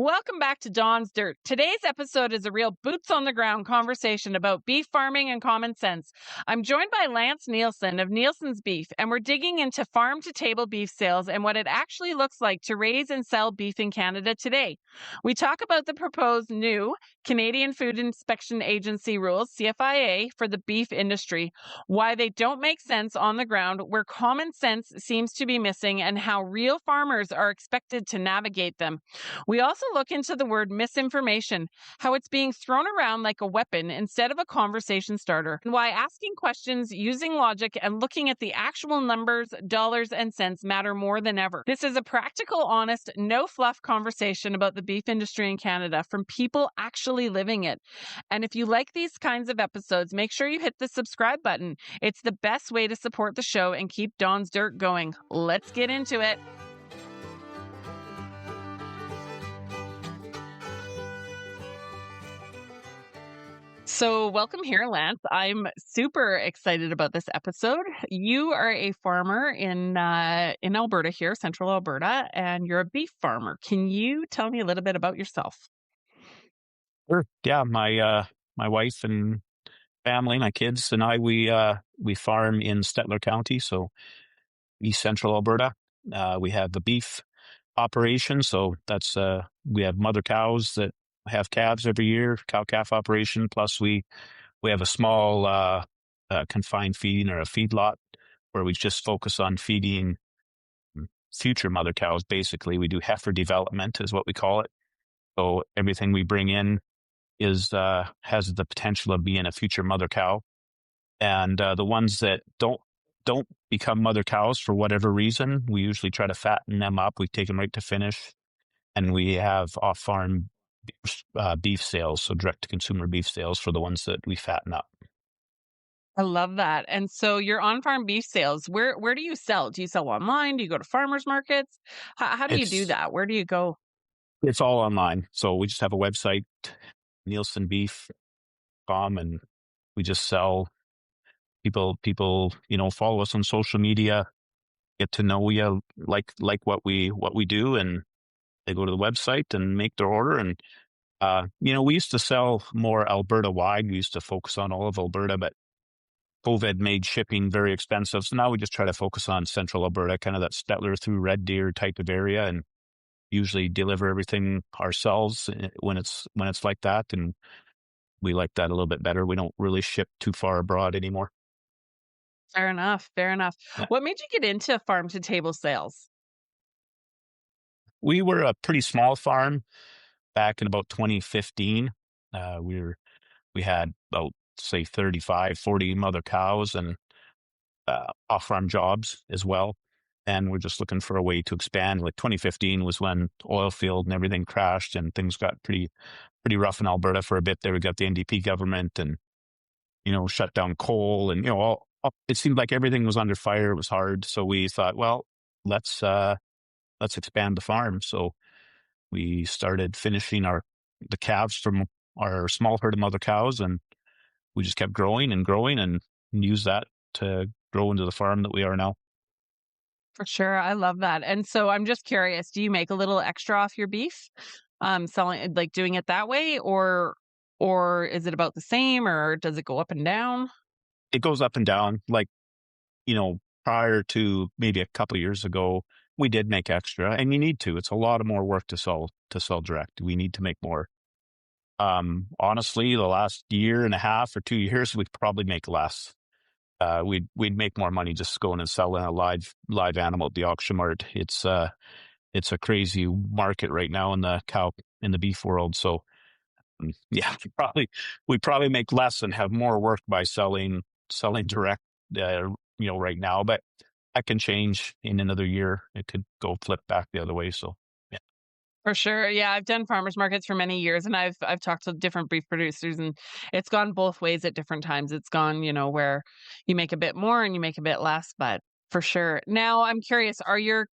Welcome back to Dawn's Dirt. Today's episode is a real boots on the ground conversation about beef farming and common sense. I'm joined by Lance Nielsen of Nielsen's Beef, and we're digging into farm to table beef sales and what it actually looks like to raise and sell beef in Canada today. We talk about the proposed new Canadian Food Inspection Agency rules, CFIA, for the beef industry, why they don't make sense on the ground, where common sense seems to be missing, and how real farmers are expected to navigate them. We also look into the word misinformation, how it's being thrown around like a weapon instead of a conversation starter, and why asking questions using logic and looking at the actual numbers, dollars, and cents matter more than ever. This is a practical, honest, no fluff conversation about the beef industry in Canada from people actually living it. And if you like these kinds of episodes, make sure you hit the subscribe button. It's the best way to support the show and keep Dawn's Dirt going. Let's get into it. So welcome here, Lance. I'm super excited about this episode. You are a farmer in Alberta here, central Alberta, and you're a beef farmer. Can you tell me a little bit about yourself? Sure. Yeah, my wife and family, my kids and I, we farm in Stettler County, so east central Alberta. We have the beef operation, so that's we have mother cows that have calves every year, cow-calf operation. Plus, we have a small confined feeding or a feedlot where we just focus on feeding future mother cows. Basically, we do heifer development, is what we call it. So everything we bring in is has the potential of being a future mother cow, and the ones that don't become mother cows for whatever reason, we usually try to fatten them up. We take them right to finish, and we have off-farm beef sales, so direct-to-consumer beef sales for the ones that we fatten up. I love that. And so your on-farm beef sales, where do you sell? Do you sell online? Do you go to farmers markets? How do you do It's that? Where do you go? it's all online, so we just have a website, nielsenbeef.com, and we just sell. People, follow us on social media, get to know you, like what we do, and they go to the website and make their order. And we used to sell more Alberta wide. We used to focus on all of Alberta, but COVID made shipping very expensive. So now we just try to focus on central Alberta, kind of that Stettler through Red Deer type of area, and usually deliver everything ourselves when it's like that. And we like that a little bit better. We don't really ship too far abroad anymore. Fair enough. Fair enough. Yeah. What made you get into farm to table sales? We were a pretty small farm back in about 2015. We had about, say, 35, 40 mother cows and off-farm jobs as well. And we're just looking for a way to expand. Like 2015 was when oil field and everything crashed and things got pretty rough in Alberta for a bit there. We got the NDP government and, shut down coal and, it seemed like everything was under fire. It was hard. So we thought, well, let's expand the farm. So we started finishing the calves from our small herd of mother cows, and we just kept growing and used that to grow into the farm that we are now. For sure. I love that. And so I'm just curious, do you make a little extra off your beef? Selling, like doing it that way, or is it about the same, or does it go up and down? It goes up and down. Like, prior to maybe a couple of years ago, we did make extra, and you need to. It's a lot of more work to sell direct. We need to make more. Honestly, the last year and a half or 2 years, we'd probably make less. We'd make more money just going and selling a live animal at the auction mart. It's a crazy market right now in the beef world. So yeah, we probably make less and have more work by selling direct, right now. But that can change in another year. It could go flip back the other way. So yeah. For sure. Yeah, I've done farmers markets for many years, and I've talked to different beef producers, and it's gone both ways at different times. It's gone, where you make a bit more and you make a bit less, but for sure. Now, I'm curious, are your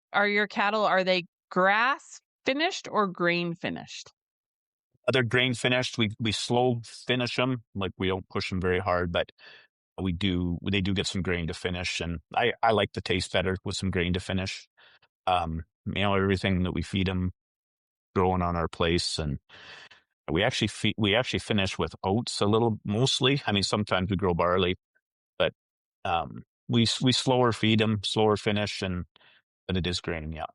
cattle, are they grass finished or grain finished? They're grain finished. We slow finish them. Like, we don't push them very hard, but they do get some grain to finish, and I like the taste better with some grain to finish. Everything that we feed them, growing on our place, and we actually finish with oats a little mostly. I mean, sometimes we grow barley, but we slower feed them, slower finish, but it is grain, yeah.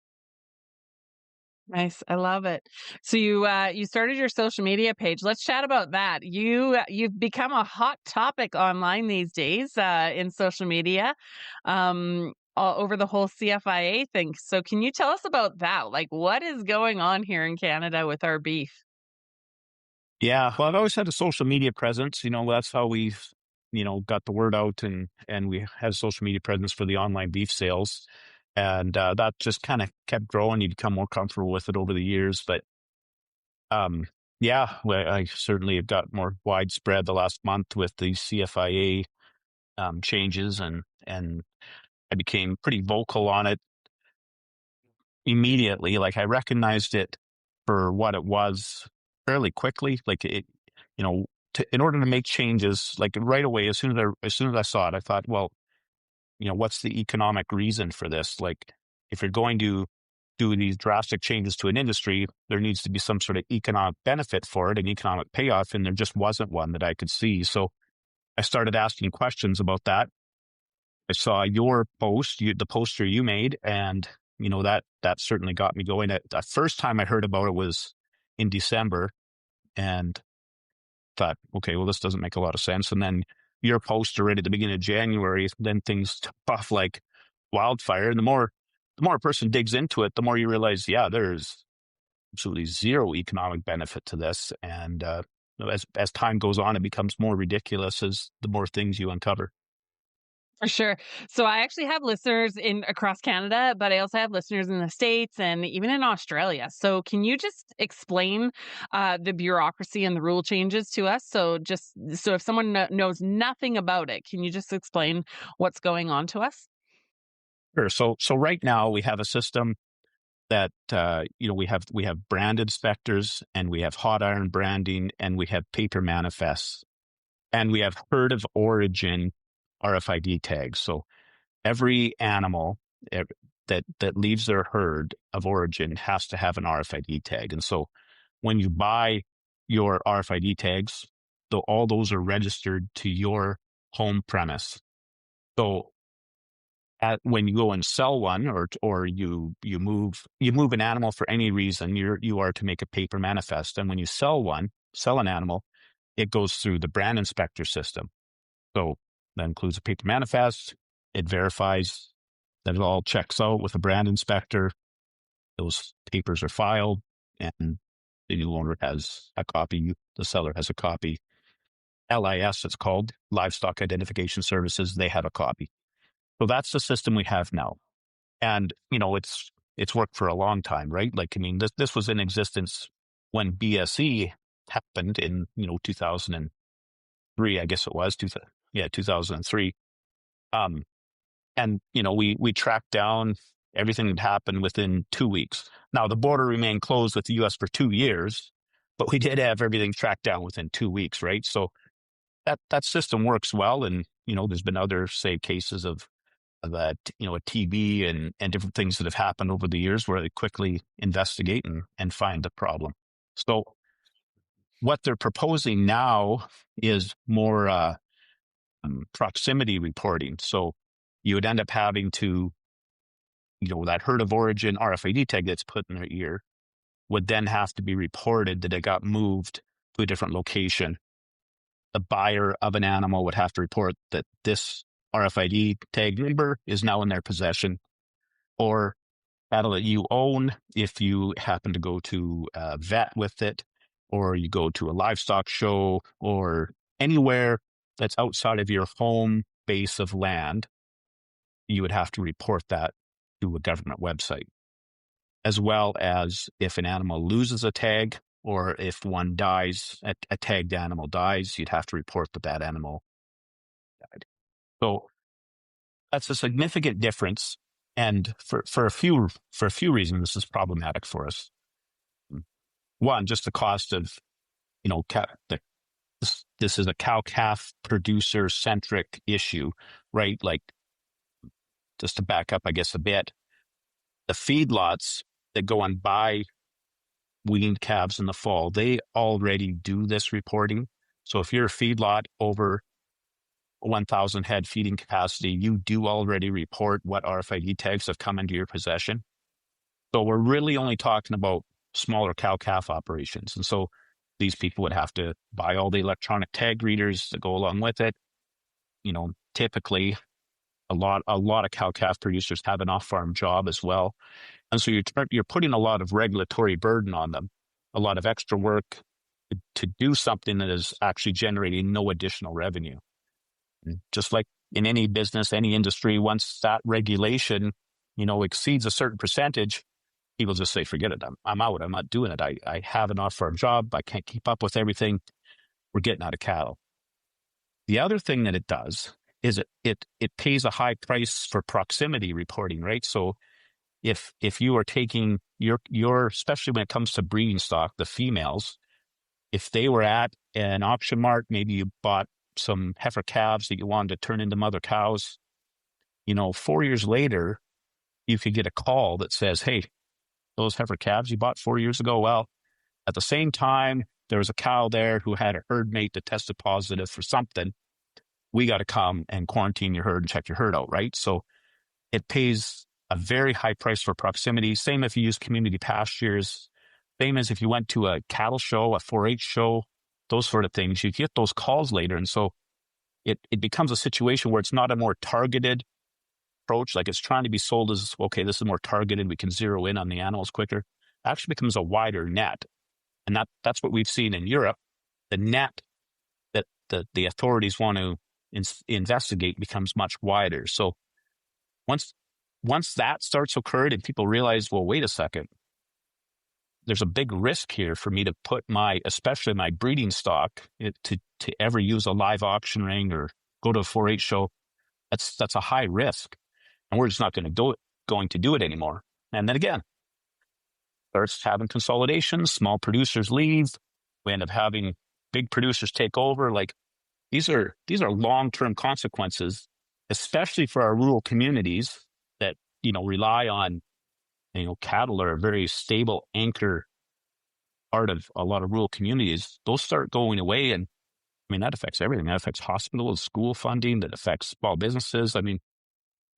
Nice. I love it. So you started your social media page. Let's chat about that. You've become a hot topic online these days in social media, all over the whole CFIA thing. So can you tell us about that? Like, what is going on here in Canada with our beef? Yeah, well, I've always had a social media presence. That's how we've, got the word out, and we have social media presence for the online beef sales. And that just kind of kept growing. You become more comfortable with it over the years. But um, yeah, well, I certainly have got more widespread the last month with the CFIA changes, and I became pretty vocal on it immediately. Like, I recognized it for what it was fairly quickly. Like, it, in order to make changes, like right away, as soon as I saw it, I thought, well, what's the economic reason for this? Like, if you're going to do these drastic changes to an industry, there needs to be some sort of economic benefit for it, an economic payoff, and there just wasn't one that I could see. So I started asking questions about that. I saw your post, the poster you made, and that certainly got me going. The first time I heard about it was in December, and thought, okay, well, this doesn't make a lot of sense. And then your poster right at the beginning of January, then things took off like wildfire. And the more a person digs into it, the more you realize, yeah, there's absolutely zero economic benefit to this. And as time goes on, it becomes more ridiculous as the more things you uncover. For sure. So I actually have listeners in across Canada, but I also have listeners in the States and even in Australia. So can you just explain the bureaucracy and the rule changes to us? So if someone knows nothing about it, can you just explain what's going on to us? Sure. So right now we have a system that we have brand inspectors, and we have hot iron branding, and we have paper manifests, and we have herd of origin RFID tags. So every animal that leaves their herd of origin has to have an RFID tag. And so when you buy your RFID tags, all those are registered to your home premise. So when you go and sell one, or you move an animal for any reason, you are to make a paper manifest. And when you sell an animal, it goes through the brand inspector system. So that includes a paper manifest. It verifies that it all checks out with a brand inspector. Those papers are filed, and the new owner has a copy. The seller has a copy. LIS, it's called, Livestock Identification Services. They have a copy. So that's the system we have now. And, it's worked for a long time, right? Like, I mean, this was in existence when BSE happened in, 2003, I guess it was, 2003. And, we tracked down everything that happened within 2 weeks. Now, the border remained closed with the U.S. for 2 years, but we did have everything tracked down within 2 weeks, right? So that system works well. And, there's been other, say, cases of that, a TB and different things that have happened over the years where they quickly investigate and find the problem. So what they're proposing now is more proximity reporting. So you would end up having to, that herd of origin RFID tag that's put in their ear would then have to be reported that it got moved to a different location. The buyer of an animal would have to report that this RFID tag number is now in their possession, or cattle that you own, if you happen to go to a vet with it, or you go to a livestock show, or anywhere that's outside of your home base of land, you would have to report that to a government website. As well as if an animal loses a tag, or if one dies, a tagged animal dies, you'd have to report that animal died. So that's a significant difference. And for a few reasons, this is problematic for us. One, just the cost of, this is a cow-calf producer-centric issue, right? Like, just to back up, I guess, a bit, the feedlots that go and buy weaned calves in the fall, they already do this reporting. So if you're a feedlot over 1,000 head feeding capacity, you do already report what RFID tags have come into your possession. So we're really only talking about smaller cow-calf operations. And so these people would have to buy all the electronic tag readers that go along with it. Typically a lot of cow-calf producers have an off-farm job as well. And so you're putting a lot of regulatory burden on them, a lot of extra work to do something that is actually generating no additional revenue. And just like in any business, any industry, once that regulation, exceeds a certain percentage, people just say, forget it. I'm out. I'm not doing it. I have an off-farm job. I can't keep up with everything. We're getting out of cattle. The other thing that it does is it pays a high price for proximity reporting, right? So if you are taking your especially when it comes to breeding stock, the females, if they were at an auction mart, maybe you bought some heifer calves that you wanted to turn into mother cows, 4 years later, you could get a call that says, hey, those heifer calves you bought 4 years ago, well, at the same time, there was a cow there who had a herd mate that tested positive for something. We got to come and quarantine your herd and check your herd out, right? So it pays a very high price for proximity. Same if you use community pastures. Same as if you went to a cattle show, a 4-H show, those sort of things. You get those calls later. And so it becomes a situation where it's not a more targeted approach. Like it's trying to be sold as, okay, this is more targeted. We can zero in on the animals quicker. It actually becomes a wider net. And that's what we've seen in Europe. The net that the authorities want to investigate becomes much wider. So once that starts occurring and people realize, well, wait a second, there's a big risk here for me to put especially my breeding stock to ever use a live auction ring or go to a 4-H show. That's a high risk, and we're just not going to do it anymore. And then again, starts having consolidation. Small producers leave. We end up having big producers take over. Like these are long-term consequences, especially for our rural communities that rely on. Cattle are a very stable anchor part of a lot of rural communities. Those start going away, and I mean that affects everything. That affects hospitals, school funding. That affects small businesses. I mean,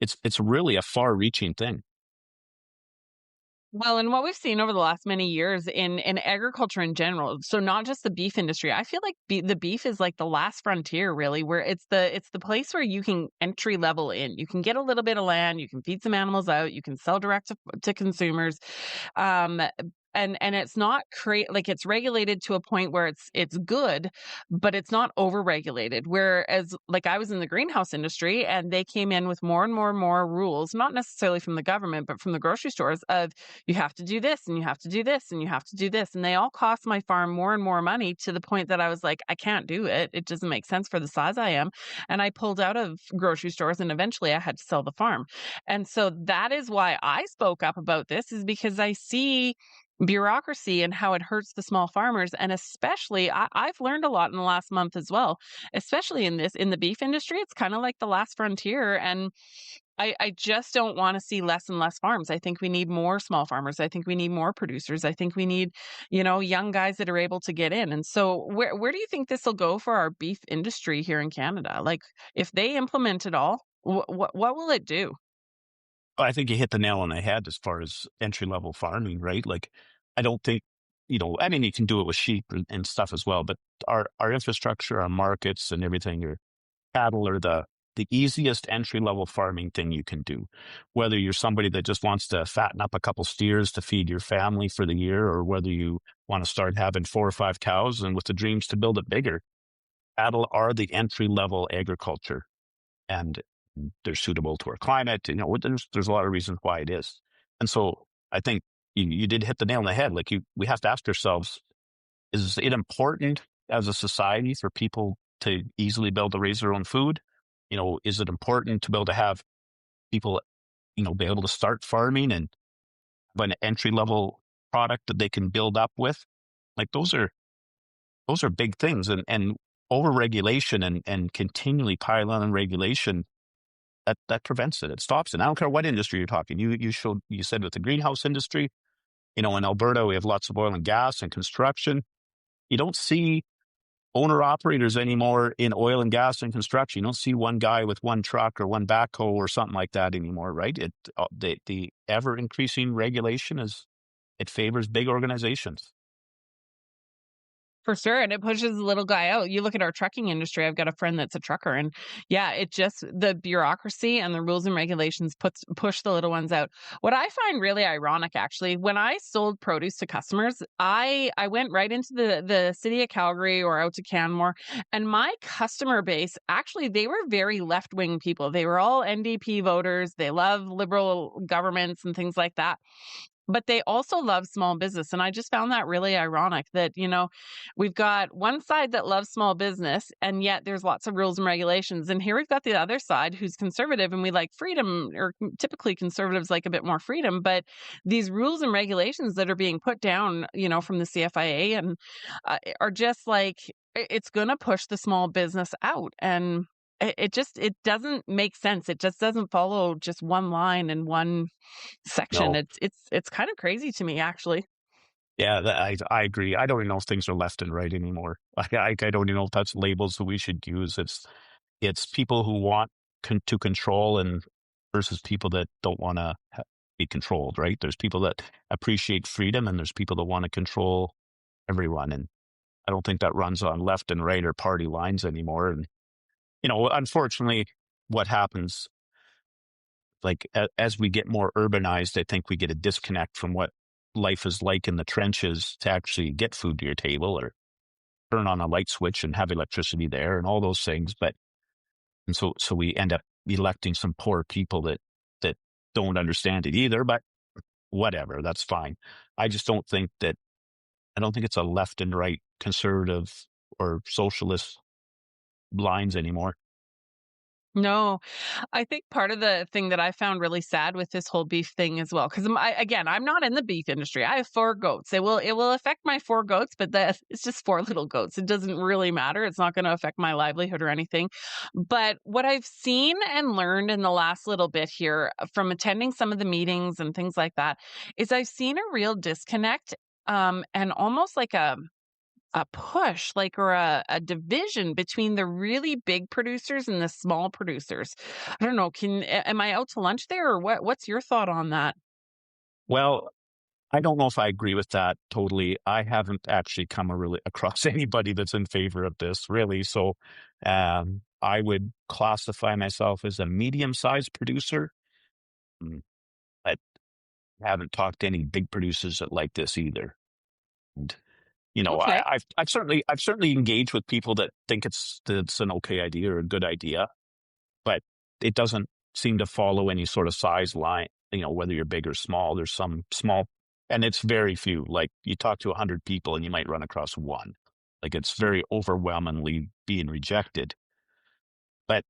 it's really a far-reaching thing. Well, and what we've seen over the last many years in agriculture in general, so not just the beef industry, I feel like the beef is like the last frontier, really, where it's the place where you can entry level in. You can get a little bit of land, you can feed some animals out, you can sell direct to consumers. And it's not it's regulated to a point where it's good, but it's not over regulated. Whereas like I was in the greenhouse industry and they came in with more and more rules, not necessarily from the government, but from the grocery stores of you have to do this and you have to do this and you have to do this. And they all cost my farm more and more money to the point that I was like, I can't do it. It doesn't make sense for the size I am. And I pulled out of grocery stores and eventually I had to sell the farm. And so that is why I spoke up about this, is because I see bureaucracy and how it hurts the small farmers. And especially I've learned a lot in the last month as well, especially in the beef industry. It's kind of like the last frontier. And I just don't want to see less and less farms. I think we need more small farmers. I think we need more producers. I think we need, young guys that are able to get in. And so where do you think this will go for our beef industry here in Canada? Like if they implement it all, what will it do? I think you hit the nail on the head as far as entry-level farming, right? Like, I don't think, I mean, you can do it with sheep and stuff as well, but our infrastructure, our markets and everything, your cattle are the easiest entry-level farming thing you can do. Whether you're somebody that just wants to fatten up a couple steers to feed your family for the year, or whether you want to start having 4 or 5 cows and with the dreams to build it bigger, cattle are the entry-level agriculture. And they're suitable to our climate. There's a lot of reasons why it is. And so I think you did hit the nail on the head. Like we have to ask ourselves, is it important as a society for people to easily be able to raise their own food? Is it important to be able to have people, be able to start farming and have an entry level product that they can build up with? Like those are big things, and over regulation and continually pile on regulation, that prevents it. It stops it. I don't care what industry you're talking. You said with the greenhouse industry, in Alberta, we have lots of oil and gas and construction. You don't see owner operators anymore in oil and gas and construction. You don't see one guy with one truck or one backhoe or something like that anymore, right? The ever increasing regulation it favors big organizations. For sure, and it pushes the little guy out. You look at our trucking industry, I've got a friend that's a trucker, and yeah, it just the bureaucracy and the rules and regulations push the little ones out. What I find really ironic, actually, when I sold produce to customers, I went right into the city of Calgary or out to Canmore, and my customer base, actually, they were very left-wing people. They were all NDP voters. They love liberal governments and things like that. But they also love small business. And I just found that really ironic that, we've got one side that loves small business, and yet there's lots of rules and regulations. And here we've got the other side who's conservative, and we like freedom, or typically conservatives like a bit more freedom. But these rules and regulations that are being put down, from the CFIA and are just like, it's going to push the small business out. And it doesn't make sense. It just doesn't follow just one line and one section. No. It's kind of crazy to me, actually. Yeah, I agree. I don't even know if things are left and right anymore. I don't even know if that's labels that we should use. It's people who want to control and versus people that don't want to be controlled, right? There's people that appreciate freedom, and there's people that want to control everyone. And I don't think that runs on left and right or party lines anymore. And, unfortunately, what happens, like as we get more urbanized, I think we get a disconnect from what life is like in the trenches to actually get food to your table or turn on a light switch and have electricity there and all those things. And so we end up electing some poor people that don't understand it either, but whatever, that's fine. I don't think it's a left and right conservative or socialist lines anymore. No, I think part of the thing that I found really sad with this whole beef thing as well, because I'm not in the beef industry. I have 4 goats. It will affect my 4 goats, but it's just 4 little goats. It doesn't really matter. It's not going to affect my livelihood or anything. But what I've seen and learned in the last little bit here from attending some of the meetings and things like that is I've seen a real disconnect, and almost like a push, like, or a division between the really big producers and the small producers. I don't know. Am I out to lunch there, or what's your thought on that? Well, I don't know if I agree with that totally. I haven't actually come really across anybody that's in favor of this, really. So I would classify myself as a medium-sized producer. Mm, I haven't talked to any big producers that like this either. And, Okay. I've certainly engaged with people that think it's an okay idea or a good idea, but it doesn't seem to follow any sort of size line. Whether you're big or small, there's some small, and it's very few. Like you talk to 100 people and you might run across one. Like it's very overwhelmingly being rejected, but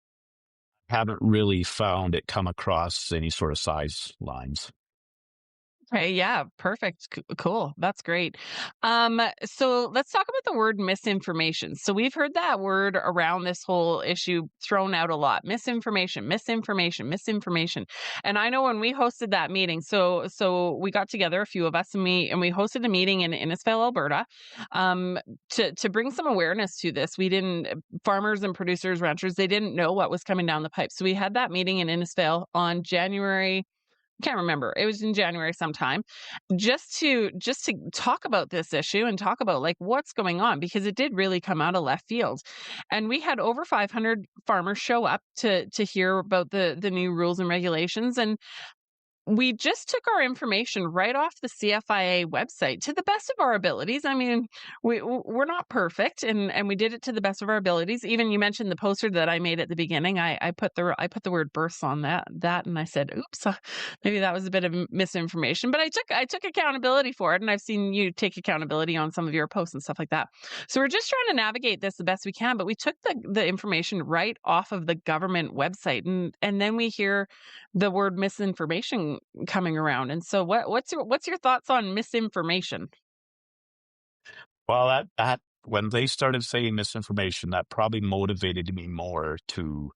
haven't really found it come across any sort of size lines. Okay, yeah, perfect. Cool. That's great. So let's talk about the word misinformation. So we've heard that word around this whole issue thrown out a lot. Misinformation, misinformation, misinformation. And I know when we hosted that meeting, so we got together, a few of us, and we hosted a meeting in Innisfail, Alberta, to bring some awareness to this. We didn't Farmers and producers, ranchers, they didn't know what was coming down the pipe. So we had that meeting in Innisfail on January, can't remember. It was in January sometime, just to talk about this issue and talk about like what's going on, because it did really come out of left field. And we had over 500 farmers show up to hear about the new rules and regulations. And we just took our information right off the CFIA website to the best of our abilities. I mean, we're not perfect, and we did it to the best of our abilities. Even you mentioned the poster that I made at the beginning. I put the word births on that, and I said, "Oops, maybe that was a bit of misinformation." But I took accountability for it, and I've seen you take accountability on some of your posts and stuff like that. So we're just trying to navigate this the best we can. But we took the information right off of the government website, and then we hear the word misinformation coming around. And so what's your thoughts on misinformation? Well, that when they started saying misinformation, that probably motivated me more to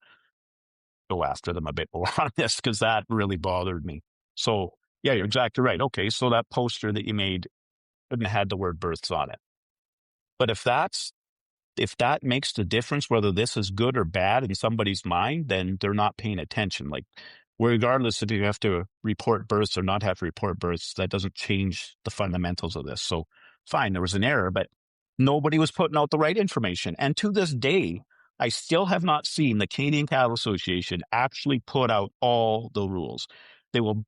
go after them a bit more on this, because that really bothered me. So Yeah, you're exactly right. Okay, so that poster that you made couldn't have had the word births on it. But if that makes the difference, whether this is good or bad in somebody's mind, then they're not paying attention. Like, regardless if you have to report births or not have to report births, that doesn't change the fundamentals of this. So fine, there was an error, but nobody was putting out the right information. And to this day, I still have not seen the Canadian Cattle Association actually put out all the rules. They will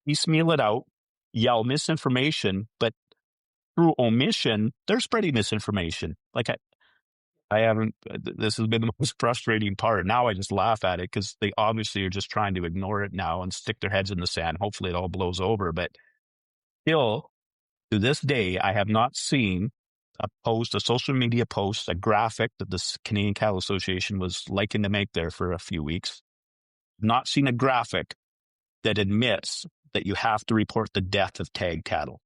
piecemeal it out, yell misinformation, but through omission, they're spreading misinformation. Like I haven't, this has been the most frustrating part. Now I just laugh at it because they obviously are just trying to ignore it now and stick their heads in the sand. Hopefully it all blows over. But still, to this day, I have not seen a social media post, a graphic that the Canadian Cattle Association was liking to make there for a few weeks. Not seen a graphic that admits that you have to report the death of tagged cattle.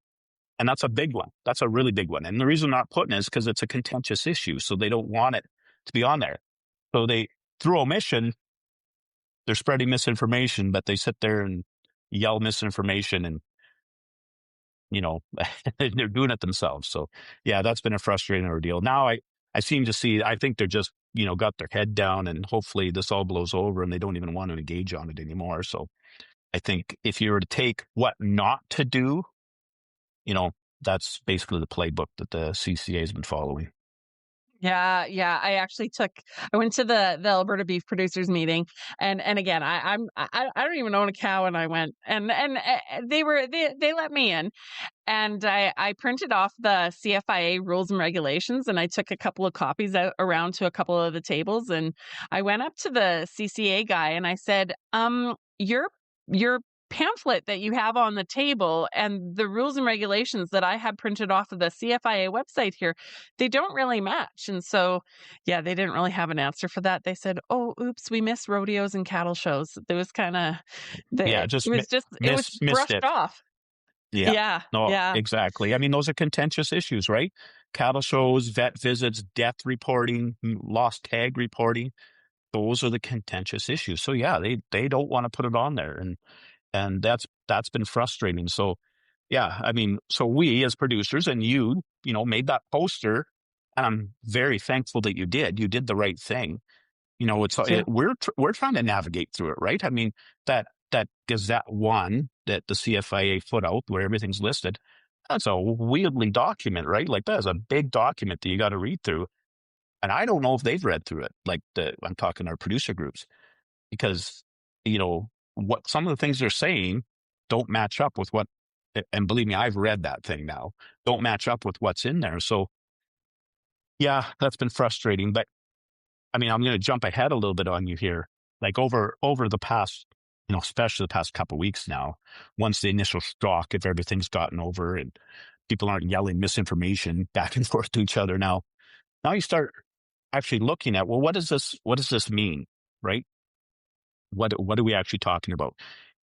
And that's a big one. That's a really big one. And the reason they're not putting it is because it's a contentious issue. So they don't want it to be on there. So through omission, they're spreading misinformation, but they sit there and yell misinformation and, they're doing it themselves. So yeah, that's been a frustrating ordeal. Now I seem to see, I think they're just, got their head down and hopefully this all blows over and they don't even want to engage on it anymore. So I think if you were to take what not to do, that's basically the playbook that the CCA has been following. Yeah, yeah. I went to the Alberta beef producers meeting, and again, I don't even own a cow, and I went, and they let me in, and I printed off the CFIA rules and regulations, and I took a couple of copies out around to a couple of the tables, and I went up to the CCA guy and I said, your pamphlet that you have on the table and the rules and regulations that I had printed off of the CFIA website here, they don't really match. And so, yeah, they didn't really have an answer for that. They said, "Oh, oops, we miss rodeos and cattle shows." It was kind of, it was missed brushed it. off. Yeah. Yeah, No, yeah. exactly. I mean, those are contentious issues, right? Cattle shows, vet visits, death reporting, lost tag reporting. Those are the contentious issues. So yeah, they don't want to put it on there. And that's been frustrating. So yeah, I mean, so we as producers and you made that poster, and I'm very thankful that you did. You did the right thing. We're trying to navigate through it, right? I mean, that Gazette one that the CFIA put out where everything's listed, that's a weirdly document, right? Like that is a big document that you got to read through. And I don't know if they've read through it. Like I'm talking our producer groups, because, what some of the things they're saying don't match up with what, and believe me, I've read that thing now, don't match up with what's in there. So yeah, that's been frustrating. But I mean, I'm going to jump ahead a little bit on you here. Like over the past, especially the past couple of weeks now, once the initial shock, if everything's gotten over and people aren't yelling misinformation back and forth to each other now you start actually looking at, well, what does this mean, right? What are we actually talking about?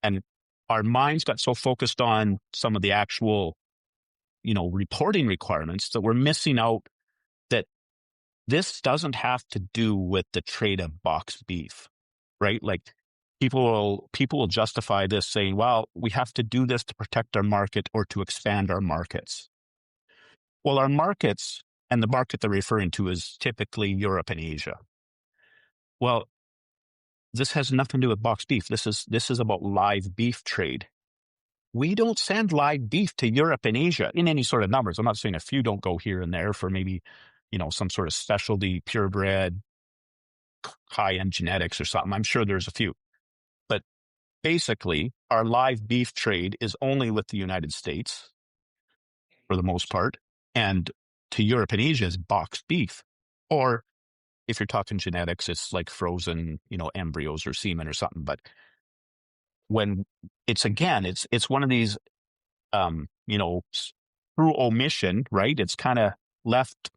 And our minds got so focused on some of the actual, reporting requirements that we're missing out that this doesn't have to do with the trade of boxed beef, right? Like people will justify this saying, well, we have to do this to protect our market or to expand our markets. Well, our markets, and the market they're referring to is typically Europe and Asia. Well, this has nothing to do with boxed beef. This is about live beef trade. We don't send live beef to Europe and Asia in any sort of numbers. I'm not saying a few don't go here and there for maybe, some sort of specialty, purebred, high-end genetics or something. I'm sure there's a few. But basically, our live beef trade is only with the United States for the most part. And to Europe and Asia is boxed beef. Or if you're talking genetics, it's like frozen, embryos or semen or something. But when it's one of these, through omission, right? It's kind of left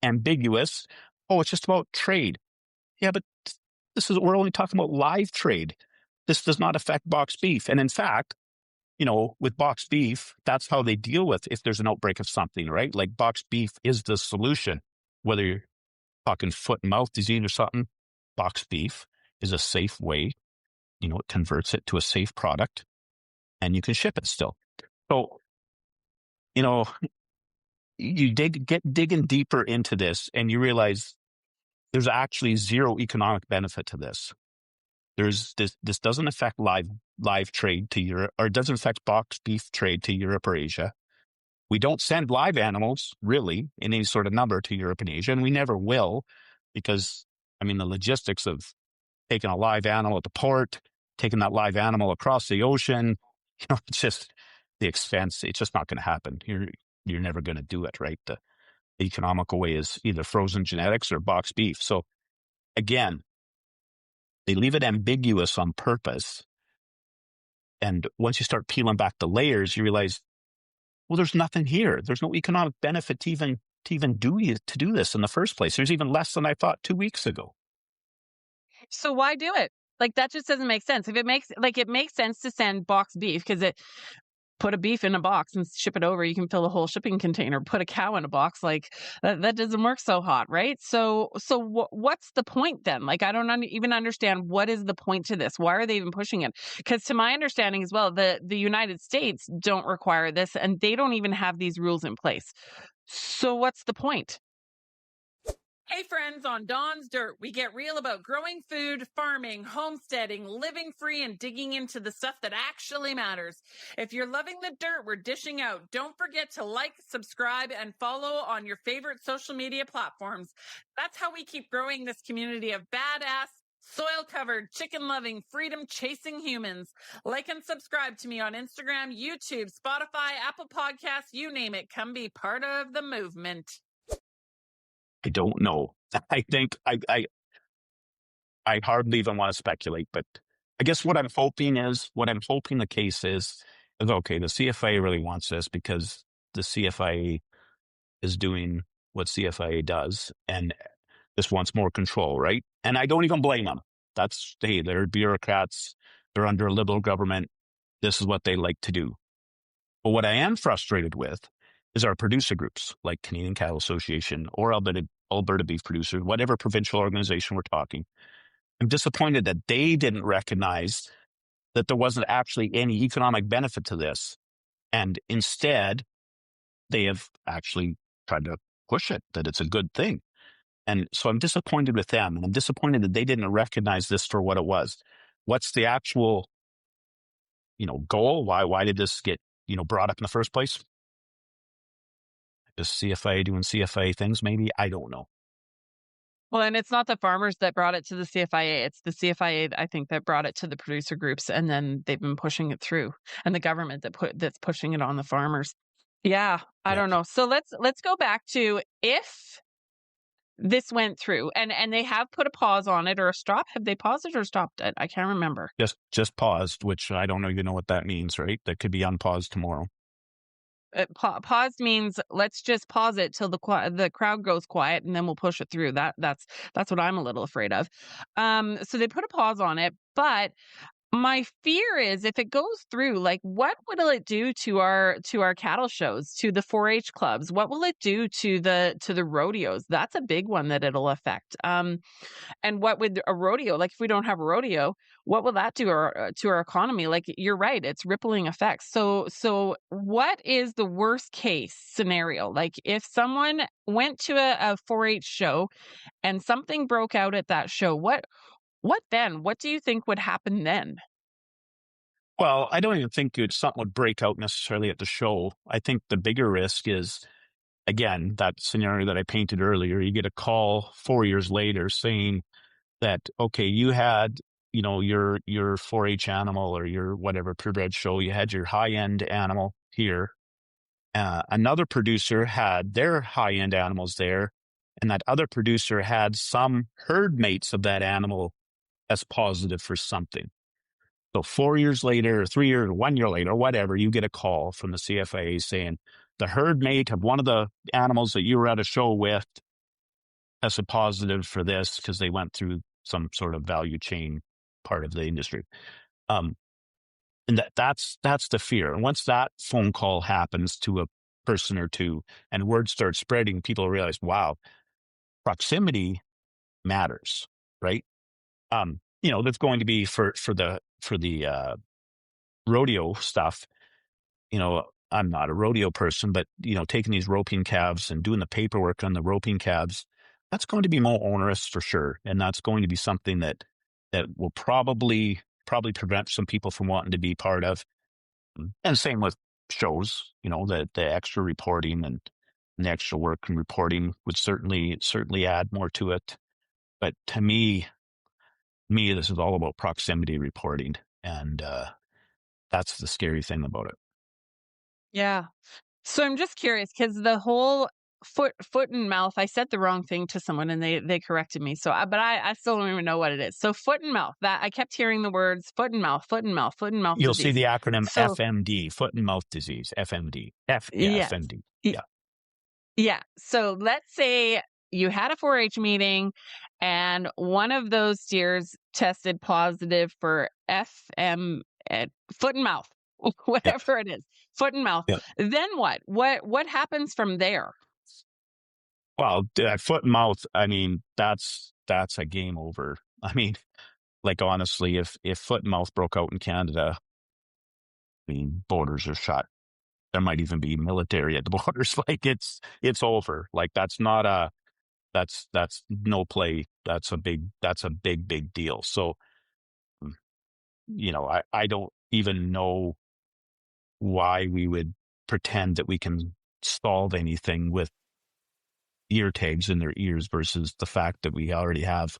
ambiguous. Oh, it's just about trade. Yeah, but we're only talking about live trade. This does not affect boxed beef. And in fact, with boxed beef, that's how they deal with if there's an outbreak of something, right? Like boxed beef is the solution, whether you're talking foot and mouth disease or something. Boxed beef is a safe way, it converts it to a safe product. and you can ship it still. So, you know, you get digging deeper into this and you realize there's actually zero economic benefit to this. This doesn't affect live trade to Europe, or it doesn't affect box beef trade to Europe or Asia. We don't send live animals really in any sort of number to Europe and Asia, and we never will, because I mean the logistics of taking a live animal at the port, taking that live animal across the ocean, it's just the expense. It's just not going to happen. You're never going to do it, right? The economical way is either frozen genetics or box beef. So again, they leave it ambiguous on purpose. And once you start peeling back the layers, you realize, well, there's nothing here. There's no economic benefit to even do this in the first place. There's even less than I thought 2 weeks ago. So why do it? Like, that just doesn't make sense. If it makes sense to send box beef, because put a beef in a box and ship it over. You can fill a whole shipping container. Put a cow in a box, like that doesn't work so hot, right? So what's the point then? Like, I don't even understand, what is the point to this? Why are they even pushing it? Because to my understanding as well, the United States don't require this, and they don't even have these rules in place. So what's the point? Hey friends, on Don's Dirt, we get real about growing food, farming, homesteading, living free, and digging into the stuff that actually matters. If you're loving the dirt we're dishing out, don't forget to like, subscribe, and follow on your favorite social media platforms. That's how we keep growing this community of badass, soil-covered, chicken-loving, freedom-chasing humans. Like and subscribe to me on Instagram, YouTube, Spotify, Apple Podcasts, you name it. Come be part of the movement. I don't know. I think I hardly even want to speculate, but I guess what I'm hoping the case is okay, the CFIA really wants this because the CFIA is doing what CFIA does and just wants more control, right? And I don't even blame them. They're bureaucrats. They're under a liberal government. This is what they like to do. But what I am frustrated with is our producer groups like Canadian Cattle Association or Alberta Beef Producers, whatever provincial organization we're talking. I'm disappointed that they didn't recognize that there wasn't actually any economic benefit to this. And instead, they have actually tried to push it, that it's a good thing. And so I'm disappointed with them. And I'm disappointed that they didn't recognize this for what it was. What's the actual, goal? Why did this get, brought up in the first place? Is CFIA doing CFIA things? Maybe. I don't know. Well, and it's not the farmers that brought it to the CFIA. It's the CFIA, I think, that brought it to the producer groups, and then they've been pushing it through, and the government that's pushing it on the farmers. Yeah, I don't know. So let's go back to if this went through, and they have put a pause on it or a stop. Have they paused it or stopped it? I can't remember. Just paused, which I don't even know what that means, right? That could be unpaused tomorrow. Paused means let's just pause it till the crowd goes quiet, and then we'll push it through. That's what I'm a little afraid of. So they put a pause on it, but my fear is if it goes through, like, what will it do to our cattle shows, to the 4-H clubs? What will it do to the rodeos? That's a big one that it'll affect. And what would a rodeo, like if we don't have a rodeo, what will that do to our economy? Like, you're right, it's rippling effects. So what is the worst case scenario? Like, if someone went to a 4-H show and something broke out at that show, what then? What do you think would happen then? Well, I don't even think something would break out necessarily at the show. I think the bigger risk is, again, that scenario that I painted earlier. You get a call 4 years later saying that, okay, you had, your 4-H animal or your whatever purebred show, you had your high-end animal here. Another producer had their high-end animals there, and that other producer had some herd mates of that animal as positive for something. So 4 years later, or 3 years, or 1 year later, whatever, you get a call from the CFIA saying the herd mate of one of the animals that you were at a show with tested positive for this because they went through some sort of value chain part of the industry. And that's the fear. And once that phone call happens to a person or two and word starts spreading, people realize, wow, proximity matters, right? That's going to be for the rodeo stuff, I'm not a rodeo person, but taking these roping calves and doing the paperwork on the roping calves, that's going to be more onerous for sure, and that's going to be something that will probably prevent some people from wanting to be part of. And same with shows, the extra reporting and the extra work and reporting would certainly add more to it. But to me, this is all about proximity reporting, and that's the scary thing about it. Yeah. So I'm just curious because the whole foot and mouth, I said the wrong thing to someone and they corrected me. So, but I still don't even know what it is. So foot and mouth, that I kept hearing the words foot and mouth, foot and mouth, foot and mouth You'll see disease. the acronym So FMD, foot and mouth disease, FMD. Yeah, yes. FMD. Y- Yeah. Yeah. So let's say you had a 4-H meeting and one of those steers tested positive for FM, foot and mouth, Yeah. whatever it is, foot and mouth. Yeah. Then what? What happens from there? Well, foot and mouth, I mean, that's a game over. I mean, like honestly, if foot and mouth broke out in Canada, I mean, borders are shut. There might even be military at the borders. Like it's over. Like that's no play. That's a big deal. So, I don't even know why we would pretend that we can solve anything with ear tags in their ears versus the fact that we already have,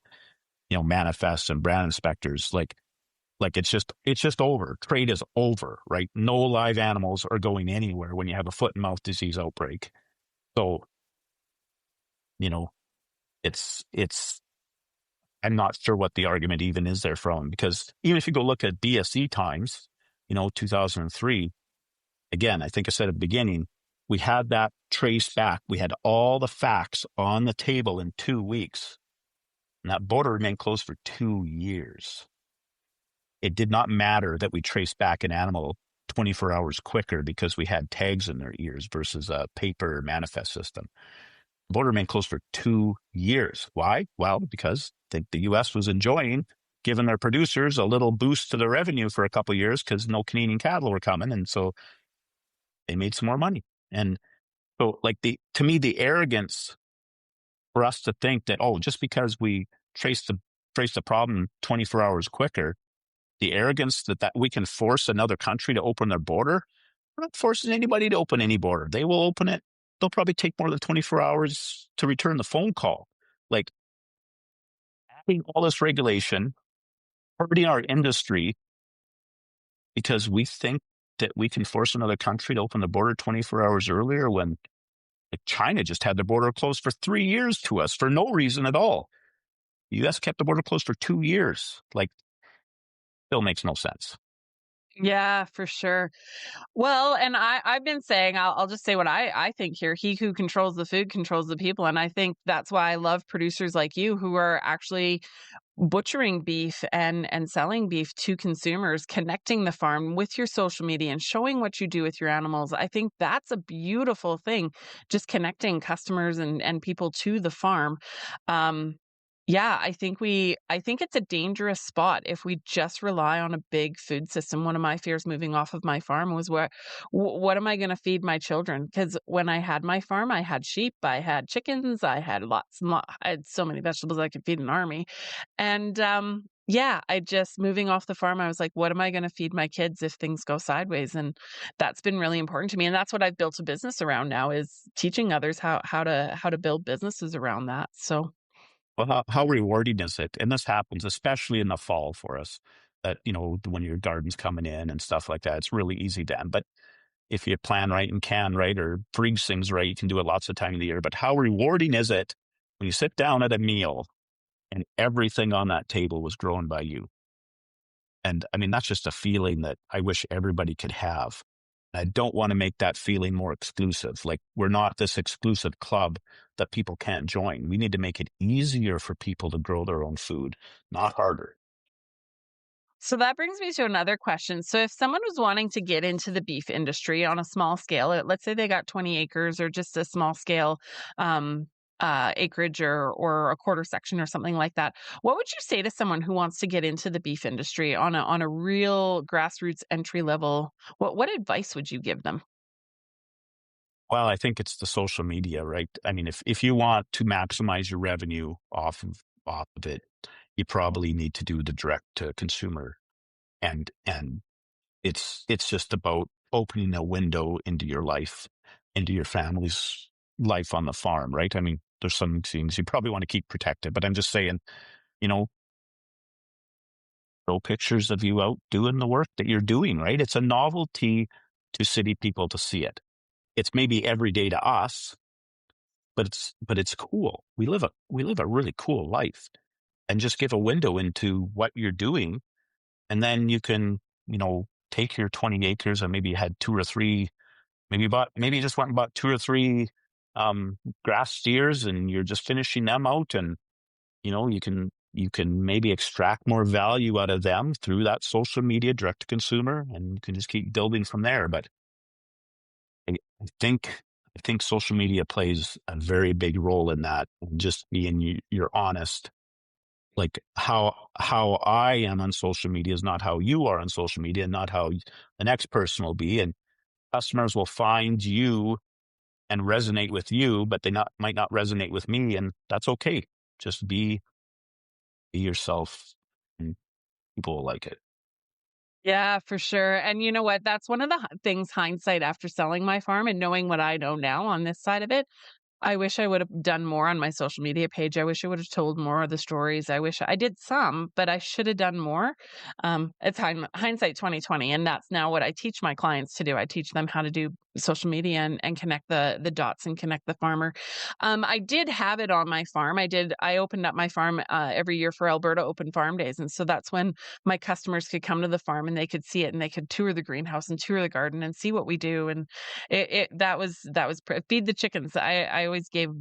manifests and brand inspectors. Like it's just over. Trade is over, right? No live animals are going anywhere when you have a foot and mouth disease outbreak. So, you know, it's I'm not sure what the argument even is there from, because even if you go look at BSE times, 2003, again, I think I said at the beginning, we had that traced back. We had all the facts on the table in 2 weeks, and that border remained closed for 2 years. It did not matter that we traced back an animal 24 hours quicker because we had tags in their ears versus a paper manifest system. The border remained closed for 2 years. Why? Well, because the U.S. was enjoying giving their producers a little boost to their revenue for a couple of years because no Canadian cattle were coming, and so they made some more money. And so, to me, the arrogance for us to think that, oh, just because we trace the problem 24 hours quicker, the arrogance that we can force another country to open their border. We're not forcing anybody to open any border. They will open it. They'll probably take more than 24 hours to return the phone call. Like, having all this regulation, hurting our industry because we think that we can force another country to open the border 24 hours earlier when, like, China just had their border closed for 3 years to us for no reason at all. The U.S. kept the border closed for 2 years. Like, still makes no sense. Yeah, for sure. Well, and I've been saying, I'll just say what I think here. He who controls the food controls the people. And I think that's why I love producers like you who are actually butchering beef and selling beef to consumers, connecting the farm with your social media and showing what you do with your animals. I think that's a beautiful thing, just connecting customers and people to the farm. Um, yeah, I think it's a dangerous spot if we just rely on a big food system. One of my fears moving off of my farm was what am I going to feed my children? Because when I had my farm, I had sheep, I had chickens, I had lots and lots, I had so many vegetables I could feed an army. And yeah, I just moving off the farm, I was like, what am I going to feed my kids if things go sideways? And that's been really important to me. And that's what I've built a business around now, is teaching others how to build businesses around that. So Well, how rewarding is it? And this happens, especially in the fall for us, that, when your garden's coming in and stuff like that, it's really easy to, but if you plan right and can right or freeze things right, you can do it lots of time of the year. But how rewarding is it when you sit down at a meal and everything on that table was grown by you? And I mean, that's just a feeling that I wish everybody could have. I don't want to make that feeling more exclusive. Like, we're not this exclusive club that people can't join. We need to make it easier for people to grow their own food, not harder. So that brings me to another question. So if someone was wanting to get into the beef industry on a small scale, let's say they got 20 acres or just a small scale acreage or a quarter section or something like that. What would you say to someone who wants to get into the beef industry on a real grassroots entry level? What advice would you give them? Well, I think it's the social media, right? I mean, if you want to maximize your revenue off of it, you probably need to do the direct to consumer, and it's just about opening a window into your life, into your family's life on the farm, right? I mean, there's some things you probably want to keep protected, but I'm just saying, you know, show pictures of you out doing the work that you're doing, right? It's a novelty to city people to see it. It's maybe every day to us, but it's cool. We live a really cool life, and just give a window into what you're doing, and then you can, take your 20 acres, and maybe you had two or three, maybe you just went and bought two or three grass steers, and you're just finishing them out, and you can maybe extract more value out of them through that social media direct to consumer, and you can just keep building from there. But I think I think social media plays a very big role in that. Just being you're honest, like how I am on social media is not how you are on social media, and not how the next person will be. And customers will find you and resonate with you, but they might not resonate with me, and that's okay. Just be yourself, and people will like it. Yeah, for sure. And you know what? That's one of the things hindsight after selling my farm and knowing what I know now on this side of it. I wish I would have done more on my social media page. I wish I would have told more of the stories. I wish I did some, but I should have done more. It's hindsight 2020, and that's now what I teach my clients to do. I teach them how to do social media and connect the dots and connect the farmer. I did have it on my farm. I opened up my farm every year for Alberta Open Farm Days, and so that's when my customers could come to the farm and they could see it and they could tour the greenhouse and tour the garden and see what we do. And feed the chickens. I always gave,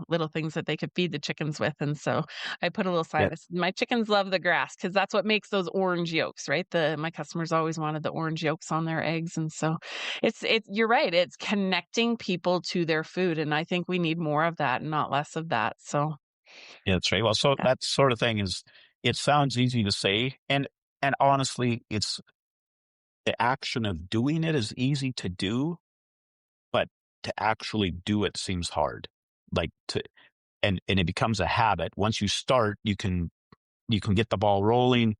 little things that they could feed the chickens with. And so I put a little sign Yeah, that said, my chickens love the grass because that's what makes those orange yolks, right? My customers always wanted the orange yolks on their eggs. And so you're right. It's connecting people to their food. And I think we need more of that and not less of that. So yeah, that's right. Well, so yeah. that sort of thing it sounds easy to say, and honestly, it's the action of doing it is easy to do, but to actually do it seems hard. Like to and it becomes a habit. Once you start, you can get the ball rolling,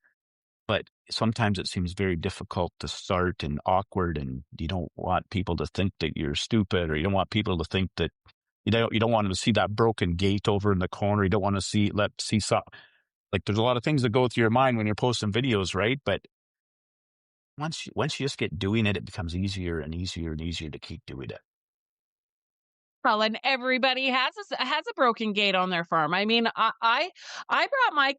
but sometimes it seems very difficult to start and awkward, and you don't want people to think that you're stupid, or you don't want people to think that you don't want them to see that broken gate over in the corner. You don't want to see some, like, there's a lot of things that go through your mind when you're posting videos, right? But once you just get doing it, it becomes easier and easier and easier to keep doing it. Well, and everybody has a broken gate on their farm. I mean, I brought my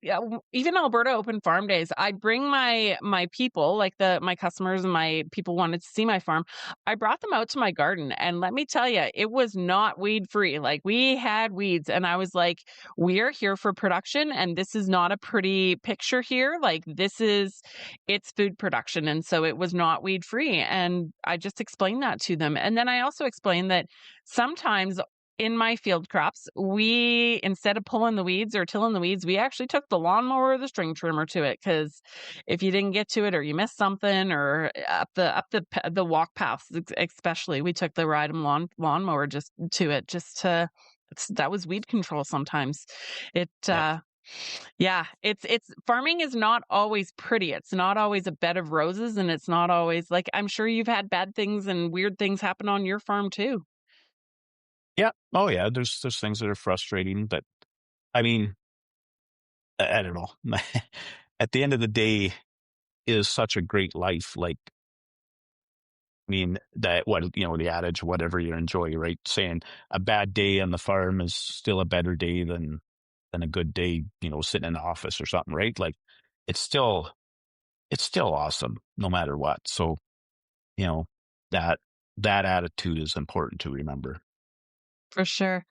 even Alberta Open Farm Days. I bring my people, like my customers and my people wanted to see my farm. I brought them out to my garden, and let me tell you, it was not weed free. Like, we had weeds, and I was like, "We are here for production, and this is not a pretty picture here. Like, it's food production, and so it was not weed free." And I just explained that to them, and then I also explained that sometimes in my field crops, we, instead of pulling the weeds or tilling the weeds, we actually took the lawnmower or the string trimmer to it. Because if you didn't get to it or you missed something, or up the walk paths, especially, we took the ride 'em lawnmower just to it, that was weed control sometimes. It Yeah. yeah, it's farming is not always pretty. It's not always a bed of roses, and it's not always like, I'm sure you've had bad things and weird things happen on your farm too. Yeah. Oh yeah. There's things that are frustrating, but I mean, I don't know. At the end of the day, it is such a great life. Like, I mean, the adage, whatever you enjoy, right? Saying a bad day on the farm is still a better day than a good day, sitting in the office or something, right? Like, it's still it's still awesome no matter what. So, you know, that that attitude is important to remember. For sure.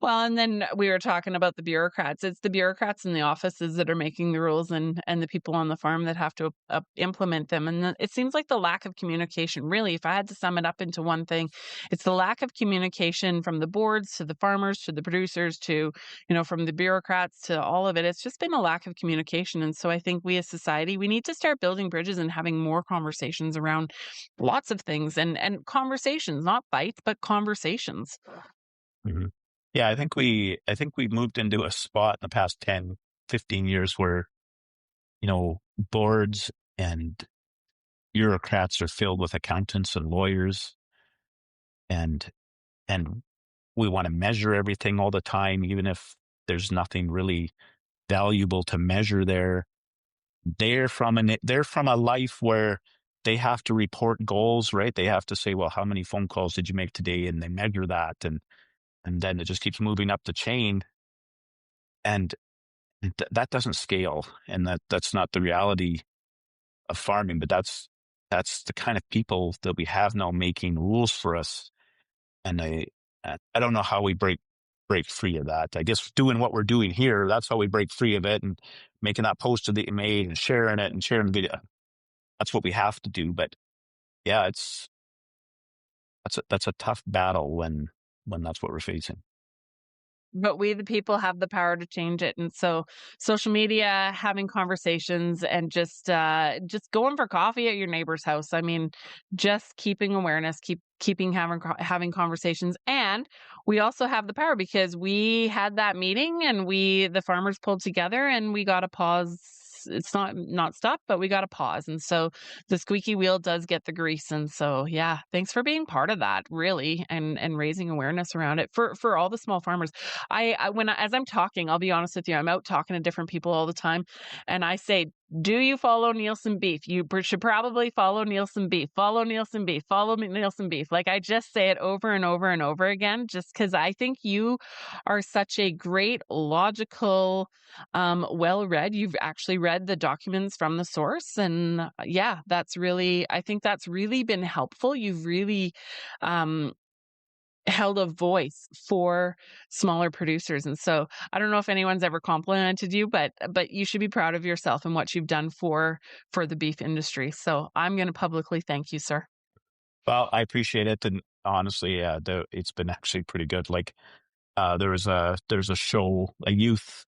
Well, and then we were talking about the bureaucrats. It's the bureaucrats in the offices that are making the rules, and the people on the farm that have to implement them. And it seems like the lack of communication. Really, if I had to sum it up into one thing, it's the lack of communication from the boards to the farmers to the producers to, from the bureaucrats to all of it. It's just been a lack of communication. And so I think we as society, we need to start building bridges and having more conversations around lots of things, and conversations, not fights, but conversations. Mhm. Yeah, I think we moved into a spot in the past 10, 15 years where, boards and bureaucrats are filled with accountants and lawyers, and and we want to measure everything all the time, even if there's nothing really valuable to measure there. They're from a life where they have to report goals, right? They have to say, well, how many phone calls did you make today? And they measure that, and then it just keeps moving up the chain. And that doesn't scale, and that's not the reality of farming. But that's the kind of people that we have now making rules for us. And I don't know how we break free of that. I guess doing what we're doing here, that's how we break free of it, and making that post that you made and sharing it and sharing the video. That's what we have to do. But yeah, that's a tough battle when that's what we're facing. But we, the people, have the power to change it. And so social media, having conversations, and just going for coffee at your neighbor's house. I mean, just keeping awareness, keeping having conversations. And we also have the power because we had that meeting, and the farmers pulled together, and we got a pause. It's not stop, but we got a pause. And so the squeaky wheel does get the grease. And so, yeah, thanks for being part of that, really, and raising awareness around it for all the small farmers. As I'm talking, I'll be honest with you, I'm out talking to different people all the time, and I say, do you follow Nielsen beef? You should probably follow Nielsen beef. Follow Nielsen beef. Follow Nielsen beef. Like, I just say it over and over and over again, just because I think you are such a great, logical, well-read. You've actually read the documents from the source, and yeah, I think that's really been helpful. You've really held a voice for smaller producers. And so I don't know if anyone's ever complimented you, but you should be proud of yourself and what you've done for the beef industry. So I'm going to publicly thank you, sir. Well, I appreciate it, and honestly, it's been actually pretty good. Like, there's a show, a youth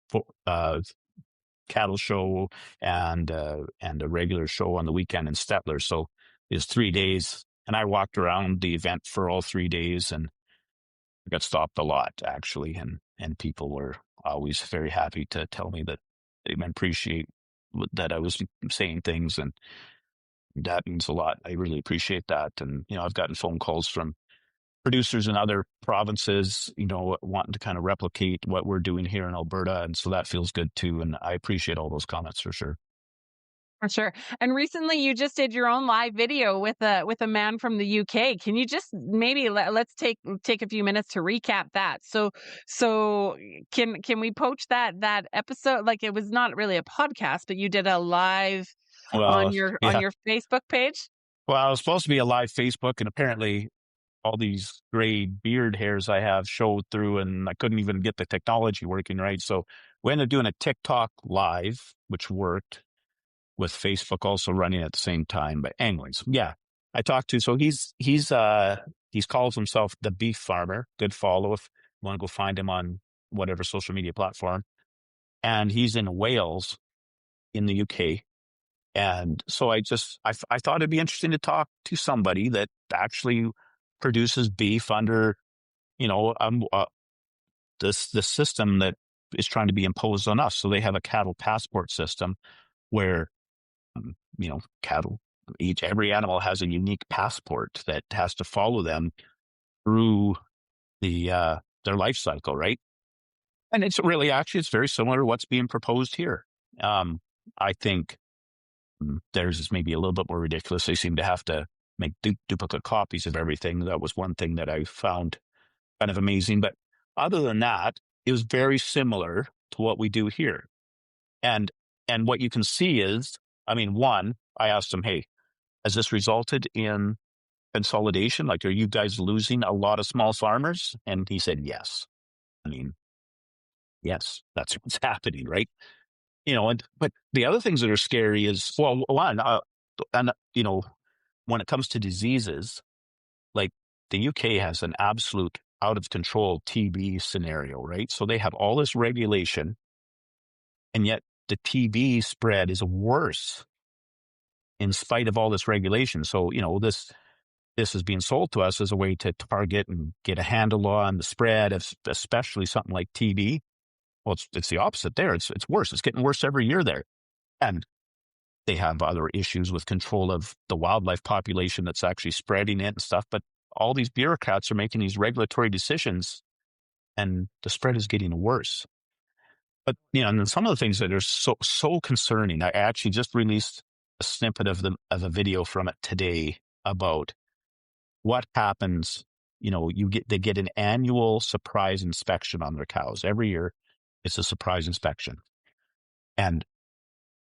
cattle show, and a regular show on the weekend in Stettler. So it's 3 days, and I walked around the event for all 3 days, and I got stopped a lot, actually, and people were always very happy to tell me that they appreciate that I was saying things, and that means a lot. I really appreciate that. And I've gotten phone calls from producers in other provinces, wanting to kind of replicate what we're doing here in Alberta, and so that feels good too. And I appreciate all those comments for sure. For sure. And recently you just did your own live video with a man from the UK. Can you just maybe let's take a few minutes to recap that? So can we poach that episode? Like, it was not really a podcast, but you did a live on Well, yeah. your Facebook page? Well, I was supposed to be a live Facebook, and apparently all these gray beard hairs I have showed through, and I couldn't even get the technology working right. So we ended up doing a TikTok live, which worked, with Facebook also running at the same time. But anyways, yeah, I talked to, so he's calls himself the Beef Farmer. Good follow if you want to go find him on whatever social media platform. And he's in Wales in the UK. And so I thought it'd be interesting to talk to somebody that actually produces beef under, you know, this system that is trying to be imposed on us. So they have a cattle passport system where, cattle, every animal has a unique passport that has to follow them through their life cycle, right? And it's very similar to what's being proposed here. I think theirs is maybe a little bit more ridiculous. They seem to have to make duplicate copies of everything. That was one thing that I found kind of amazing. But other than that, it was very similar to what we do here. And what you can see is, one, I asked them, hey, has this resulted in consolidation? Like, are you guys losing a lot of small farmers? And he said, yes. I mean, yes, that's what's happening, right? But the other things that are scary is, well, one, and when it comes to diseases, like the UK has an absolute out of control TB scenario, right? So they have all this regulation, and yet the TB spread is worse in spite of all this regulation. So, this is being sold to us as a way to target and get a handle on the spread of especially something like TB. Well, it's the opposite there. It's worse. It's getting worse every year there. And they have other issues with control of the wildlife population that's actually spreading it and stuff. But all these bureaucrats are making these regulatory decisions, and the spread is getting worse. But, and then some of the things that are so concerning, I actually just released a snippet of a video from it today about what happens. They get an annual surprise inspection on their cows every year. It's a surprise inspection. And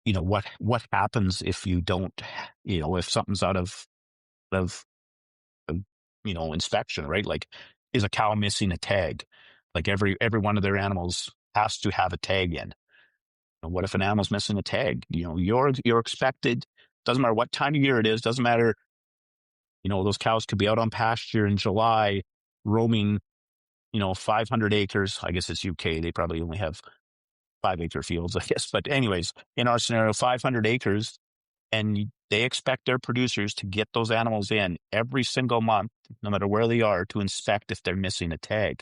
what happens if you don't, if something's out of inspection, right? Like, is a cow missing a tag? Like every one of their animals has to have a tag in. And what if an animal's missing a tag? You're expected, doesn't matter what time of year it is, doesn't matter, those cows could be out on pasture in July, roaming, 500 acres. I guess it's UK. They probably only have 5-acre fields, I guess. But anyways, in our scenario, 500 acres, and they expect their producers to get those animals in every single month, no matter where they are, to inspect if they're missing a tag.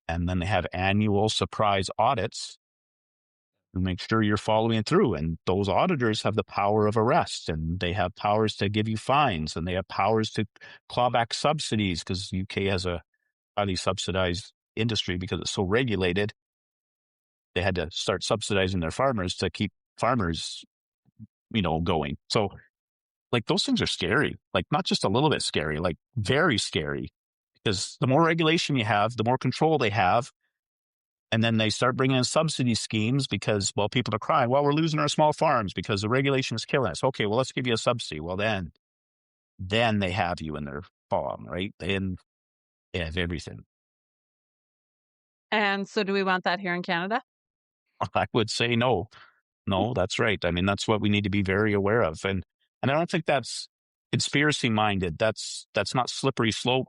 And then they have annual surprise audits to make sure you're following through. And those auditors have the power of arrest, and they have powers to give you fines, and they have powers to claw back subsidies, because UK has a highly subsidized industry because it's so regulated. They had to start subsidizing their farmers to keep farmers, going. So, like, those things are scary, like not just a little bit scary, like very scary, because the more regulation you have, the more control they have. And then they start bringing in subsidy schemes because, well, people are crying, well, we're losing our small farms because the regulation is killing us. Okay, well, let's give you a subsidy. Well, then they have you in their palm, right? Then they have everything. And so do we want that here in Canada? I would say no. No, that's right. I mean, that's what we need to be very aware of. And I don't think that's conspiracy minded. That's not slippery slope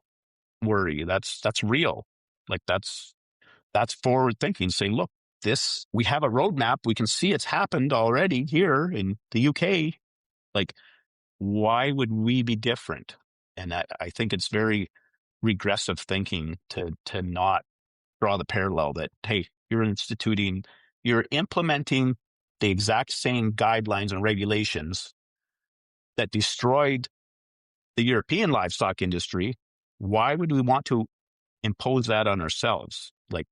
worry. That's real. Like, that's forward thinking, saying, look, we have a roadmap. We can see it's happened already here in the UK. Like, why would we be different? And I think it's very regressive thinking to not draw the parallel that, hey, you're implementing the exact same guidelines and regulations that destroyed the European livestock industry. Why would we want to impose that on ourselves? Like,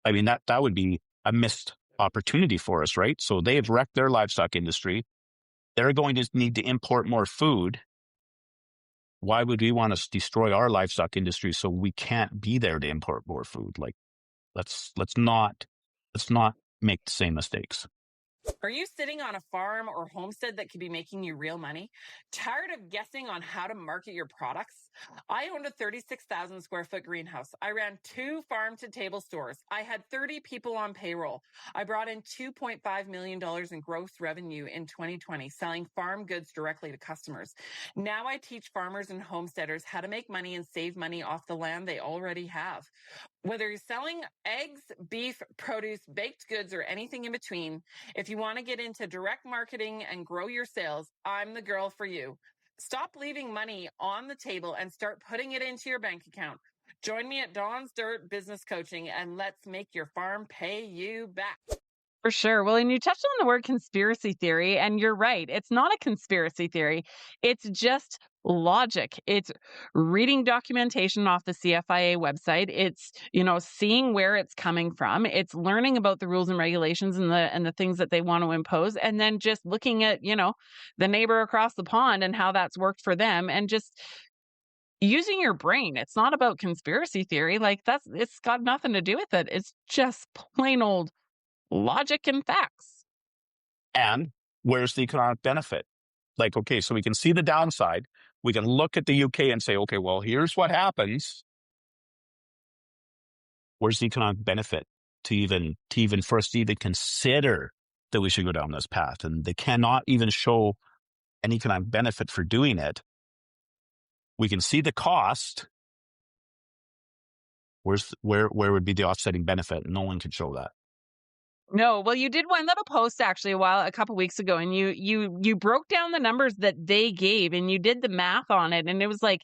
I mean, that would be a missed opportunity for us, right? So they have wrecked their livestock industry. They're going to need to import more food. Why would we want to destroy our livestock industry so we can't be there to import more food? Like, let's not make the same mistakes. Are you sitting on a farm or homestead that could be making you real money? Tired of guessing on how to market your products? I owned a 36,000 square foot greenhouse. I ran 2 farm to table stores. I had 30 people on payroll. I brought in $2.5 million in gross revenue in 2020, selling farm goods directly to customers. Now I teach farmers and homesteaders how to make money and save money off the land they already have. Whether you're selling eggs, beef, produce, baked goods, or anything in between, if you want to get into direct marketing and grow your sales, I'm the girl for you. Stop leaving money on the table and start putting it into your bank account. Join me at Dawn's Dirt Business Coaching, and let's make your farm pay you back. For sure. Well, and you touched on the word conspiracy theory, and you're right. It's not a conspiracy theory. It's just logic. It's reading documentation off the CFIA website. It's, seeing where it's coming from. It's learning about the rules and regulations and the things that they want to impose, and then just looking at, the neighbor across the pond and how that's worked for them, and just using your brain. It's not about conspiracy theory. Like, it's got nothing to do with it. It's just plain old logic and facts. And where's the economic benefit? Like, okay, so we can see the downside. We can look at the UK and say, okay, well, here's what happens. Where's the economic benefit to even first even consider that we should go down this path? And they cannot even show an economic benefit for doing it. We can see the cost. Where would be the offsetting benefit? No one can show that. No, well, you did one little post actually a couple weeks ago, and you broke down the numbers that they gave, and you did the math on it, and it was like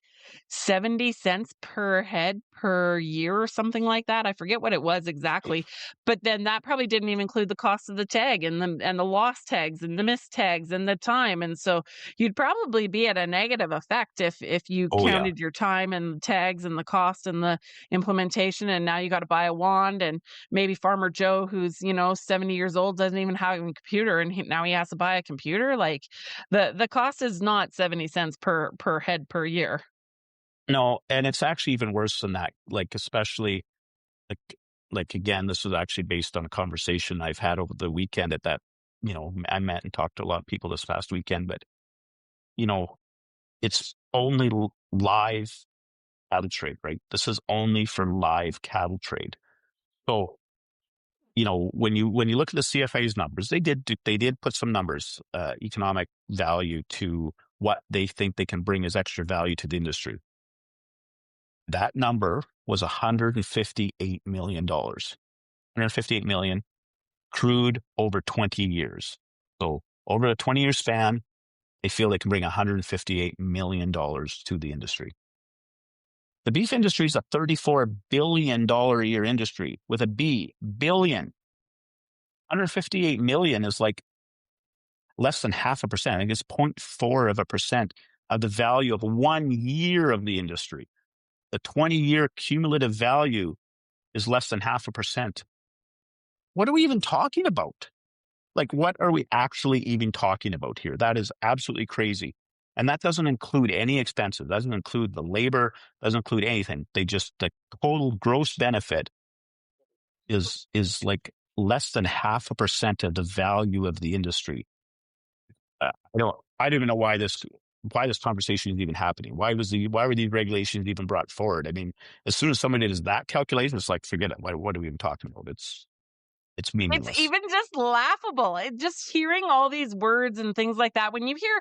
70 cents per head per year or something like that. I forget what it was exactly, but then that probably didn't even include the cost of the tag and the lost tags and the missed tags and the time, and so you'd probably be at a negative effect if you Oh yeah. counted your time and tags and the cost and the implementation, and now you got to buy a wand, and maybe Farmer Joe, who's 70 years old, doesn't even have a computer, and now he has to buy a computer. Like the cost is not 70 cents per head per year. No, and it's actually even worse than that. Like especially like again, this was actually based on a conversation I've had over the weekend at that. I met and talked to a lot of people this past weekend, but it's only live cattle trade, right? This is only for live cattle trade. So when you look at the CFIA's numbers, they did put some numbers, economic value to what they think they can bring as extra value to the industry. That number was $158 million. $158 million accrued over 20 years. So over a 20-year span, they feel they can bring $158 million to the industry. The beef industry is a $34 billion a year industry with a B, billion. 158 million is like less than 0.5%. I think it's 0.4% of the value of 1 year of the industry. The 20-year cumulative value is less than 0.5%. What are we even talking about? Like, what are we actually even talking about here? That is absolutely crazy. And that doesn't include any expenses, doesn't include the labor, doesn't include anything. The total gross benefit is like less than 0.5% of the value of the industry. I don't even know why this conversation is even happening. Why were these regulations even brought forward? I mean, as soon as somebody does that calculation, it's like, forget it. What are we even talking about? It's It's meaningless. even just laughable. Just hearing all these words and things like that. When you hear,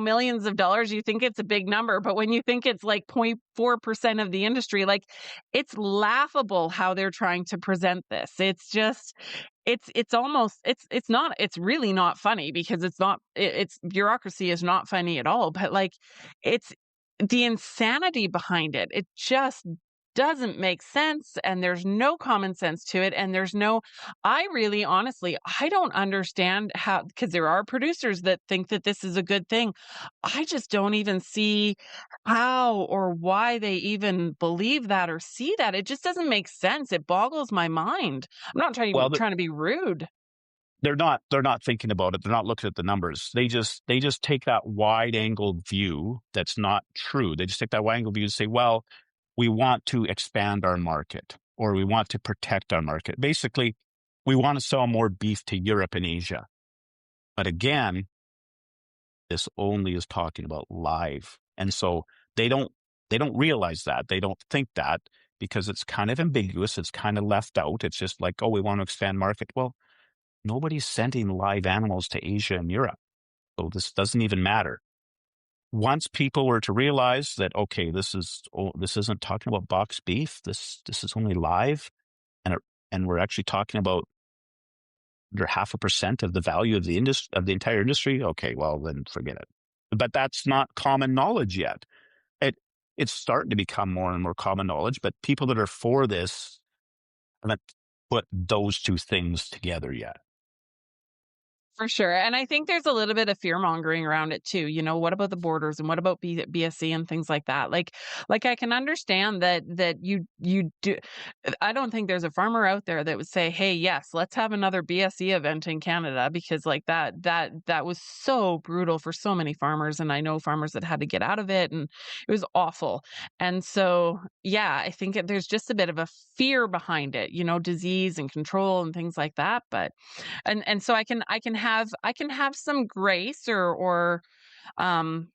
millions of dollars, you think it's a big number. But when you think it's like 0.4% of the industry, like it's laughable how they're trying to present this. It's just, it's almost, it's really not funny because it's bureaucracy is not funny at all. But like, it's the insanity behind it. It just doesn't make sense, and there's no common sense to it, and I really honestly, I don't understand how, because there are producers that think that this is a good thing. I just don't even see how or why they even believe that or see that. It just doesn't make sense. It boggles my mind. I'm not Well, trying to be rude. they're not thinking about it. They're not looking at the numbers. They just take that wide angled view that's not true. They just take that wide angled view and say, well, we want to expand our market or we want to protect our market. Basically, we want to sell more beef to Europe and Asia. But again, this only is talking about live. And so they don't realize that. They don't think that because it's kind of ambiguous. It's kind of left out. It's just like, oh, we want to expand market. Well, nobody's sending live animals to Asia and Europe. So this doesn't even matter. Once people were to realize that, okay, this isn't talking about boxed beef. This is only live, and we're actually talking about under 0.5% of the value of the entire industry. Okay, well then forget it. But that's not common knowledge yet. It's starting to become more and more common knowledge. But people that are for this haven't put those two things together yet. For sure. And I think there's a little bit of fear mongering around it too. What about the borders and what about BSC and things like that? Like I can understand that you do. I don't think there's a farmer out there that would say, "Hey, yes, let's have another BSC event in Canada," because like that was so brutal for so many farmers, and I know farmers that had to get out of it, and it was awful. And so, yeah, I think there's just a bit of a fear behind it, disease and control and things like that. But and so I can have some grace or um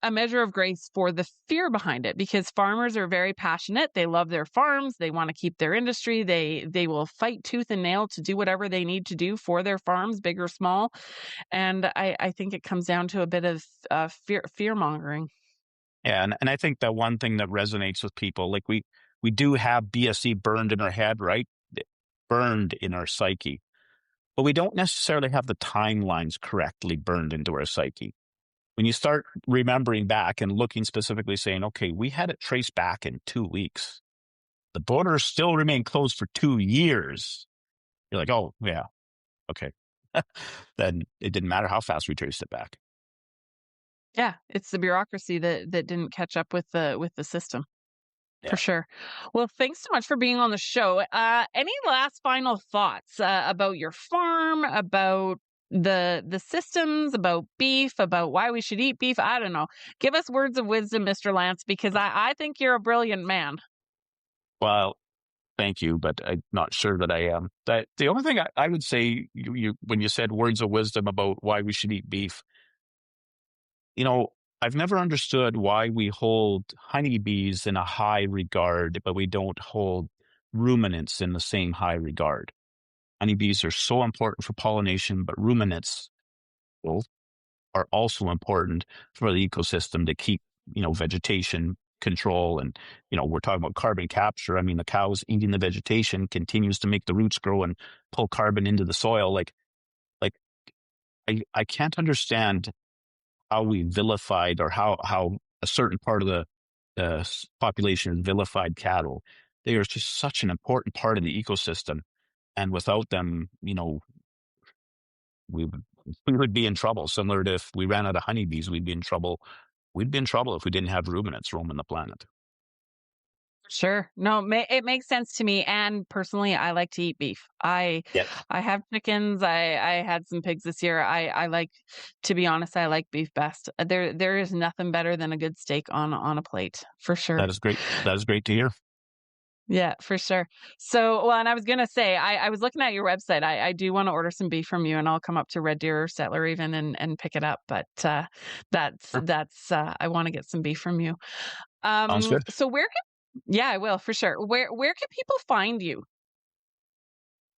a measure of grace for the fear behind it, because farmers are very passionate. They love their farms. They want to keep their industry. They will fight tooth and nail to do whatever they need to do for their farms, big or small. And I think it comes down to a bit of fear mongering. Yeah, and I think that one thing that resonates with people, like we do have BSE burned in our head, right? Burned in our psyche, but we don't necessarily have the timelines correctly burned into our psyche. When you start remembering back and looking specifically, saying, okay, we had it traced back in 2 weeks. The borders still remain closed for 2 years. You're like, oh, yeah, okay. Then it didn't matter how fast we traced it back. Yeah, it's the bureaucracy that didn't catch up with the system. Yeah. For sure. Well, thanks so much for being on the show. Any last final thoughts about your farm, about the systems, about beef, about why we should eat beef? I don't know. Give us words of wisdom, Mr. Lance, because I think you're a brilliant man. Well, thank you, but I'm not sure that I am. That the only thing I would say, you when you said words of wisdom about why we should eat beef, I've never understood why we hold honeybees in a high regard, but we don't hold ruminants in the same high regard. Honeybees are so important for pollination, but ruminants, well, are also important for the ecosystem to keep, vegetation control. And, we're talking about carbon capture. I mean, the cows eating the vegetation continues to make the roots grow and pull carbon into the soil. Like I can't understand how we vilified, or how a certain part of the population has vilified cattle. They are just such an important part of the ecosystem. And without them, we would, we would be in trouble. Similar to if we ran out of honeybees, we'd be in trouble. We'd be in trouble if we didn't have ruminants roaming the planet. Sure. No, it makes sense to me. And personally, I like to eat beef. Yep. I have chickens. I had some pigs this year. I like, to be honest, I like beef best. There is nothing better than a good steak on a plate, for sure. That is great. That is great to hear. Yeah, for sure. So, well, and I was gonna say, I was looking at your website. I do want to order some beef from you, and I'll come up to Red Deer or Settler even and pick it up. But Sure. that's I want to get some beef from you. Sounds good. So yeah, I will for sure. Where can people find you?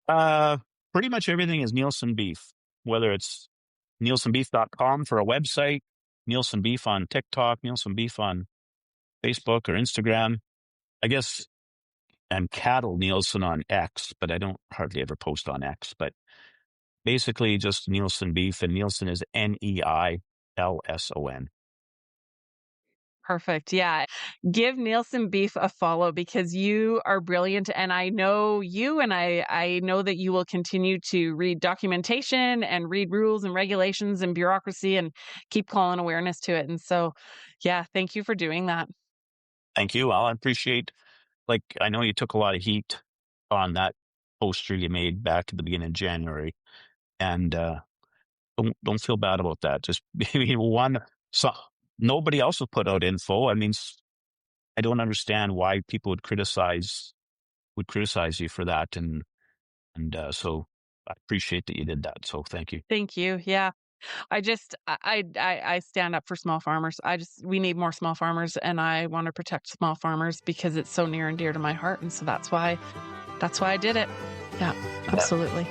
Uh, Pretty much everything is Nielsen beef, whether it's nielsenbeef.com for a website, Nielsen beef on TikTok, Nielsen beef on Facebook or Instagram. I guess I'm cattle Nielsen on X, but I don't hardly ever post on X. But basically, just Nielsen beef, and Nielsen is Neilson. Perfect. Yeah. Give Nielsen Beef a follow because you are brilliant. And I know you, and I know that you will continue to read documentation and read rules and regulations and bureaucracy and keep calling awareness to it. And so, yeah, thank you for doing that. Thank you. Well, I appreciate. I know you took a lot of heat on that poster you made back at the beginning of January, and don't feel bad about that. Just one. So nobody else will put out info. I mean, I don't understand why people would criticize you for that, and so I appreciate that you did that. So thank you. Thank you. Yeah. I stand up for small farmers. We need more small farmers, and I want to protect small farmers because it's so near and dear to my heart. And so that's why I did it. Yeah, Yeah. absolutely.